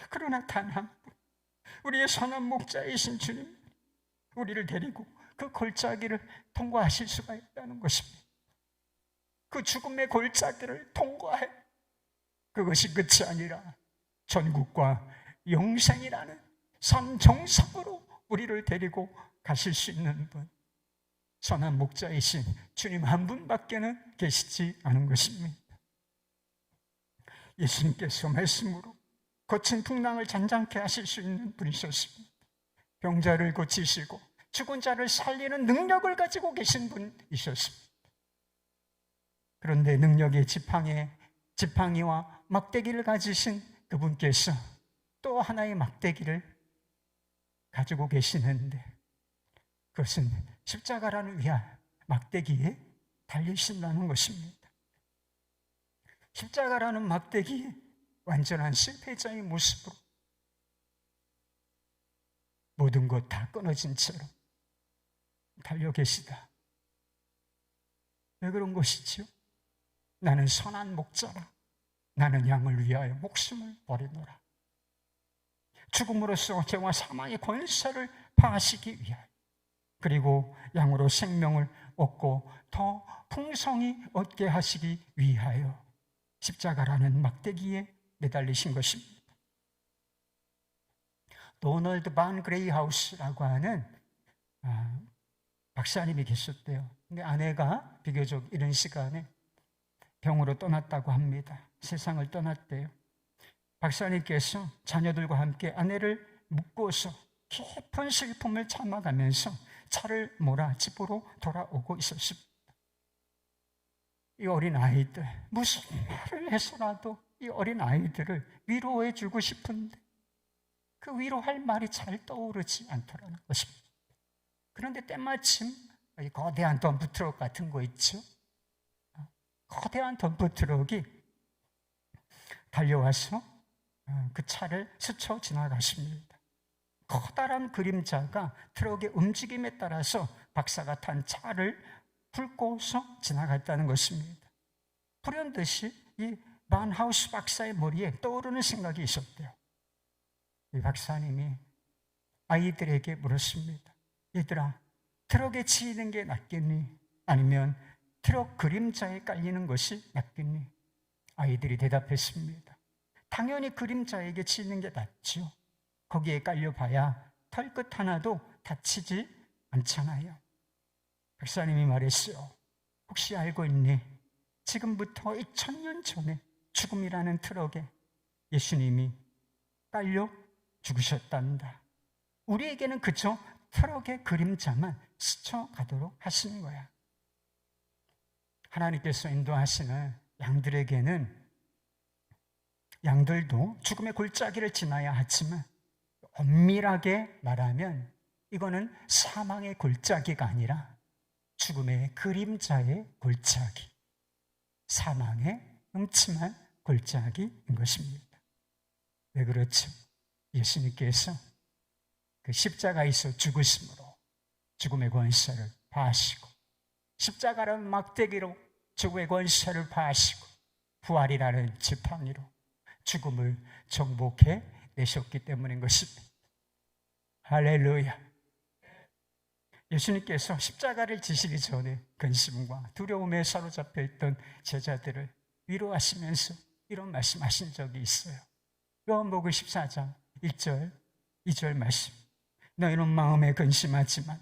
그러나 단 한 분, 우리의 선한 목자이신 주님, 우리를 데리고 그 골짜기를 통과하실 수가 있다는 것입니다. 그 죽음의 골짜기를 통과해. 그것이 끝이 아니라 전국과 영생이라는 산 정상으로 우리를 데리고 가실 수 있는 분, 선한 목자이신 주님 한 분밖에는 계시지 않은 것입니다. 예수님께서 말씀으로 거친 풍랑을 잔잔케 하실 수 있는 분이셨습니다. 병자를 고치시고 죽은 자를 살리는 능력을 가지고 계신 분이셨습니다. 그런데 능력의 지팡이와 막대기를 가지신 그분께서 또 하나의 막대기를 가지고 계시는데 그것은 십자가라는 위안 막대기에 달리신다는 것입니다. 십자가라는 막대기에 완전한 실패자의 모습으로 모든 것 다 끊어진 채로 달려 계시다. 왜 그런 것이지요? 나는 선한 목자라. 나는 양을 위하여 목숨을 버리노라. 죽음으로써 죄와 사망의 권세를 파하시기 위하여, 그리고 양으로 생명을 얻고 더 풍성히 얻게 하시기 위하여 십자가라는 막대기에 매달리신 것입니다. 도널드 반 그레이하우스라고 하는 박사님이 계셨대요. 근데 아내가 비교적 이런 시간에 병으로 떠났다고 합니다. 세상을 떠났대요. 박사님께서 자녀들과 함께 아내를 묶고서 깊은 슬픔을 참아가면서 차를 몰아 집으로 돌아오고 있었습니다. 이 어린 아이들, 무슨 말을 해서라도 이 어린 아이들을 위로해 주고 싶은데 그 위로할 말이 잘 떠오르지 않더라는 것입니다. 그런데 때마침 이 거대한 덤프트럭 같은 거 있죠? 거대한 덤프트럭이 달려와서 그 차를 스쳐 지나갔습니다. 커다란 그림자가 트럭의 움직임에 따라서 박사가 탄 차를 훑고서 지나갔다는 것입니다. 불현듯이 이 반하우스 박사의 머리에 떠오르는 생각이 있었대요. 이 박사님이 아이들에게 물었습니다. 얘들아, 트럭에 치이는 게 낫겠니? 아니면 트럭 그림자에 깔리는 것이 낫겠니? 아이들이 대답했습니다. 당연히 그림자에게 치이는 게 낫죠. 거기에 깔려봐야 털끝 하나도 다치지 않잖아요. 박사님이 말했어요. 혹시 알고 있니? 지금부터 2000년 전에 죽음이라는 트럭에 예수님이 깔려 죽으셨단다. 우리에게는 그저 트럭의 그림자만 스쳐가도록 하시는 거야. 하나님께서 인도하시는 양들에게는 양들도 죽음의 골짜기를 지나야 하지만 엄밀하게 말하면 이거는 사망의 골짜기가 아니라 죽음의 그림자의 골짜기, 사망의 음침한 골짜기인 것입니다. 왜 그렇죠? 예수님께서 그 십자가에서 죽으심으로 죽음의 권세를 파하시고 십자가라는 막대기로 죽음의 권세를 파하시고 부활이라는 지팡이로 죽음을 정복해 내셨기 때문인 것입니다. 할렐루야. 예수님께서 십자가를 지시기 전에 근심과 두려움에 사로잡혀 있던 제자들을 위로하시면서 이런 말씀하신 적이 있어요. 요한복음 14장 1절 2절 말씀. 너희는 마음에 근심하지만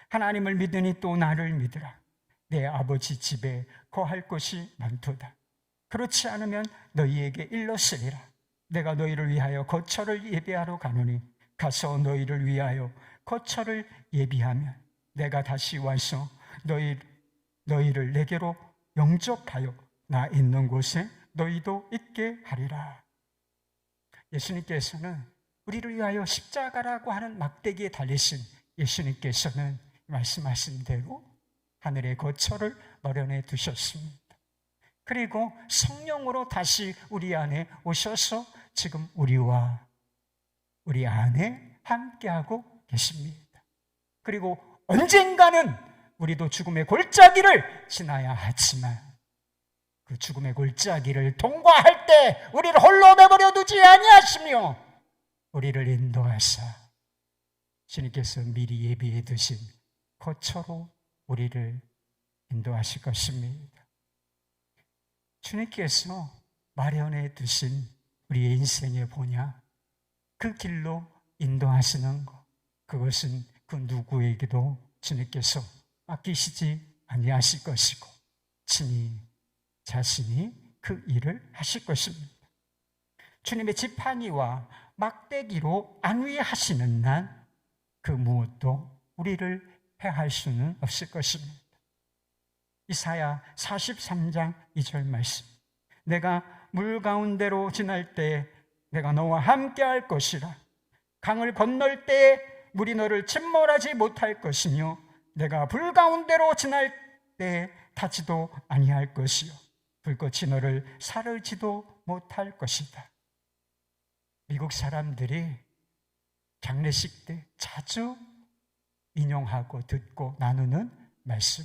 하나님을 믿으니 또 나를 믿으라. 내 아버지 집에 거할 곳이 많도다. 그렇지 않으면 너희에게 일렀으리라. 내가 너희를 위하여 거처를 예비하러 가노니 가서 너희를 위하여 거처를 예비하면 내가 다시 와서 너희를 내게로 영접하여 나 있는 곳에 너희도 있게 하리라. 예수님께서는 우리를 위하여 십자가라고 하는 막대기에 달리신 예수님께서는 말씀하신 대로 하늘의 거처를 마련해 두셨습니다. 그리고 성령으로 다시 우리 안에 오셔서 지금 우리와 우리 안에 함께하고 계십니다. 그리고 언젠가는 우리도 죽음의 골짜기를 지나야 하지만 그 죽음의 골짜기를 통과할 때 우리를 홀로 내버려 두지 아니하시며 우리를 인도하사 주님께서 미리 예비해 두신 거처로 우리를 인도하실 것입니다. 주님께서 마련해 두신 우리의 인생의 본향, 그 길로 인도하시는 것, 그것은 그 누구에게도 주님께서 맡기시지 아니하실 것이고 친히 자신이 그 일을 하실 것입니다. 주님의 지팡이와 막대기로 안위하시는 난 그 무엇도 우리를 해할 수는 없을 것입니다. 이사야 43장 2절 말씀. 내가 물 가운데로 지날 때 내가 너와 함께 할 것이라. 강을 건널 때 물이 너를 침몰하지 못할 것이며 내가 불 가운데로 지날 때 타지도 아니할 것이요 불꽃이 너를 사르지도 못할 것이다. 미국 사람들이 장례식 때 자주 인용하고 듣고 나누는 말씀,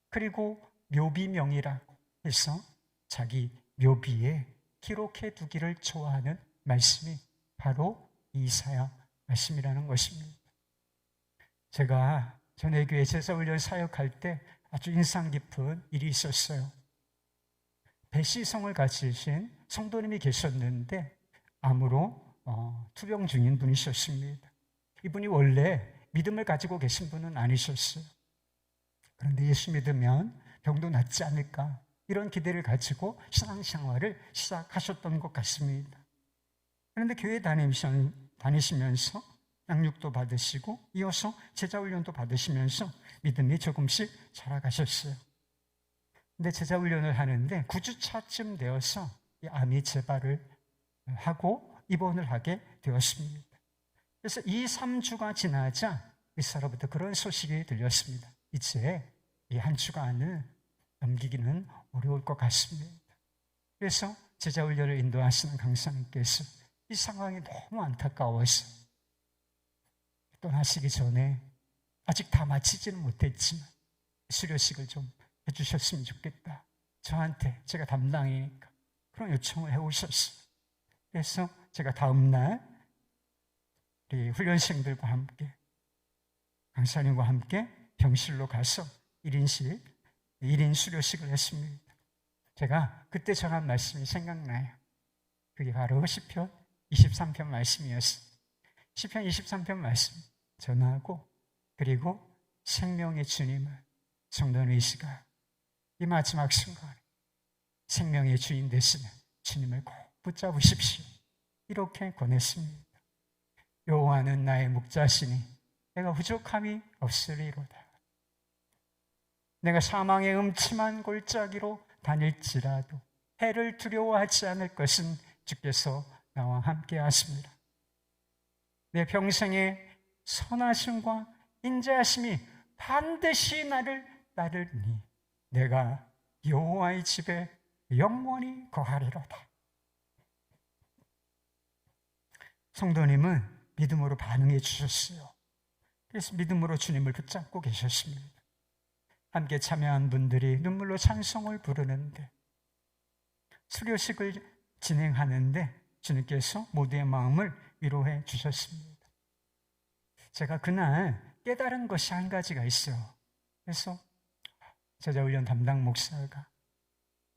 그리고 묘비명이라고 해서 자기 묘비에 기록해 두기를 좋아하는 말씀이 바로 이사야 말씀이라는 것입니다. 제가 전에 교회 제사훈련 사역할 때 아주 인상 깊은 일이 있었어요. 배시성을 가지신 성도님이 계셨는데 암으로 투병 중인 분이셨습니다. 이분이 원래 믿음을 가지고 계신 분은 아니셨어요. 그런데 예수 믿으면 병도 낫지 않을까, 이런 기대를 가지고 신앙생활을 시작하셨던 것 같습니다. 그런데 교회 다니시면서 양육도 받으시고 이어서 제자훈련도 받으시면서 믿음이 조금씩 자라가셨어요. 근데 제자훈련을 하는데 9주차쯤 되어서 암이 재발을 하고 입원을 하게 되었습니다. 그래서 2, 3주가 지나자 의사로부터 그런 소식이 들렸습니다. 이제 이 한 주간을 넘기기는 어려울 것 같습니다. 그래서 제자훈련을 인도하시는 강사님께서 이 상황이 너무 안타까워서 떠나시기 전에 아직 다 마치지는 못했지만 수료식을 좀 해주셨으면 좋겠다. 저한테, 제가 담당이니까 그런 요청을 해오셨어요. 그래서 제가 다음날 우리 훈련생들과 함께, 강사님과 함께 병실로 가서 1인 수료식을 했습니다. 제가 그때 전한 말씀이 생각나요. 그게 바로 시편 23편 말씀이었어요. 시편 23편 말씀 전하고, 그리고 생명의 주님을, 성도는 이 시간, 이 마지막 순간에 생명의 주인 되시는 주님을 꼭 붙잡으십시오. 이렇게 권했습니다. 여호와는 나의 목자시니 내가 부족함이 없으리로다. 내가 사망의 음침한 골짜기로 다닐지라도 해를 두려워하지 않을 것은 주께서 나와 함께 하십니다. 내 평생의 선하심과 인자하심이 반드시 나를 따르니 내가 여호와의 집에 영원히 거하리로다. 성도님은 믿음으로 반응해 주셨어요. 그래서 믿음으로 주님을 붙잡고 계셨습니다. 함께 참여한 분들이 눈물로 찬송을 부르는데, 수료식을 진행하는데 주님께서 모두의 마음을 위로해 주셨습니다. 제가 그날 깨달은 것이 한 가지가 있어요. 그래서 제자훈련 담당 목사가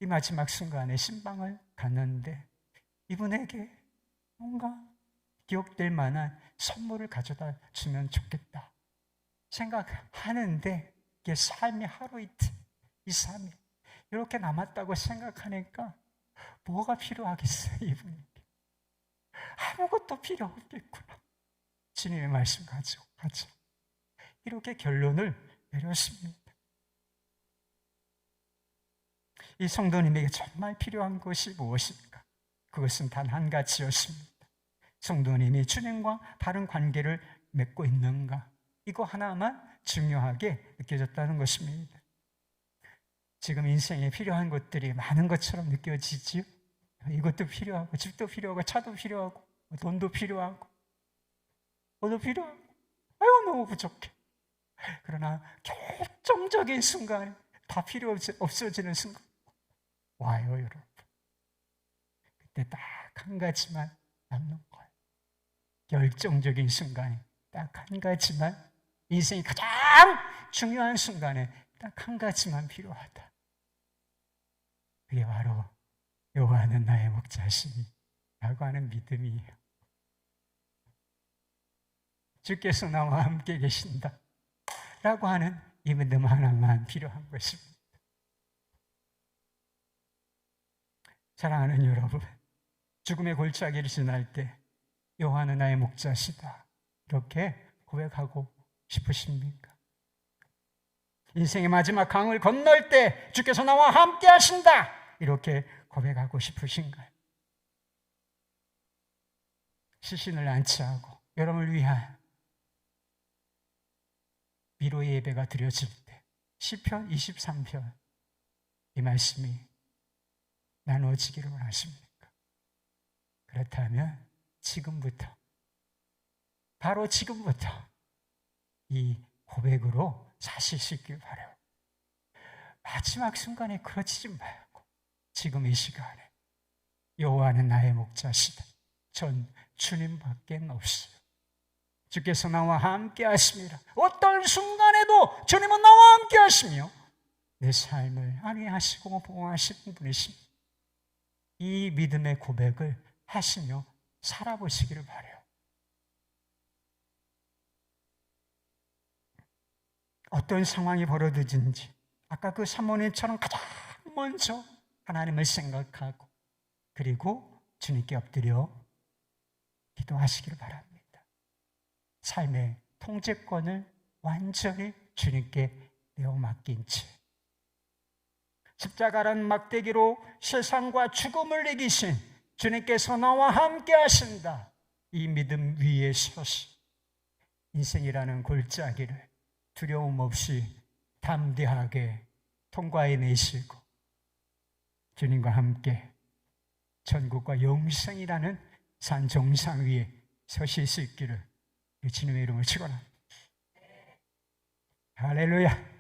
이 마지막 순간에 신방을 갔는데 이분에게 뭔가 기억될 만한 선물을 가져다 주면 좋겠다 생각하는데, 이게 삶이 하루 이틀, 2, 3일 이렇게 남았다고 생각하니까 뭐가 필요하겠어요, 이분에게. 아무것도 필요 없겠구나. 주님의 말씀 가지고 가자. 이렇게 결론을 내렸습니다. 이 성도님에게 정말 필요한 것이 무엇일까? 그것은 단 한 가지였습니다. 성도님이 주님과 바른 관계를 맺고 있는가? 이거 하나만 중요하게 느껴졌다는 것입니다. 지금 인생에 필요한 것들이 많은 것처럼 느껴지지요? 이것도 필요하고, 집도 필요하고, 차도 필요하고, 돈도 필요하고, 뭐도 필요하고, 아유, 너무 부족해. 그러나 결정적인 순간에 다 필요 없어지는 순간 와요, 여러분. 그때 딱 한 가지만 남는 거예요. 결정적인 순간에 딱 한 가지만, 인생이 가장 중요한 순간에 딱 한 가지만 필요하다. 그게 바로 여호와는 나의 목자시니 라고 하는 믿음이에요. 주께서 나와 함께 계신다 라고 하는 이 믿음 하나만 필요한 것입니다. 사랑하는 여러분, 죽음의 골짜기를 지날 때 여호와는 나의 목자시다 이렇게 고백하고 싶으십니까? 인생의 마지막 강을 건널 때 주께서 나와 함께 하신다 이렇게 고백하고 싶으신가요? 시신을 안치하고 여러분을 위한 위로의 예배가 드려질 때 시편 23편 이 말씀이 나누어지기를 원하십니까? 그렇다면 지금부터, 바로 지금부터 이 고백으로 사시길 바라요. 마지막 순간에 그러지 말고 지금 이 시간에 여호와는 나의 목자시다. 전 주님밖에 없어요. 주께서 나와 함께 하십니다. 어떤 순간에도 주님은 나와 함께 하시며 내 삶을 안위하시고 보호하시는 분이십니다. 이 믿음의 고백을 하시며 살아보시기를 바라요. 어떤 상황이 벌어지든지 아까 그 사모님처럼 가장 먼저 하나님을 생각하고 그리고 주님께 엎드려 기도하시기를 바랍니다. 삶의 통제권을 완전히 주님께 내어 맡긴 채 십자가란 막대기로 세상과 죽음을 이기신 주님께서 나와 함께 하신다. 이 믿음 위에 서서 인생이라는 골짜기를 두려움 없이 담대하게 통과해내시고 주님과 함께 천국과 영생이라는 산 정상 위에 서실 수 있기를 주님의 이름을 축원합니다. 할렐루야.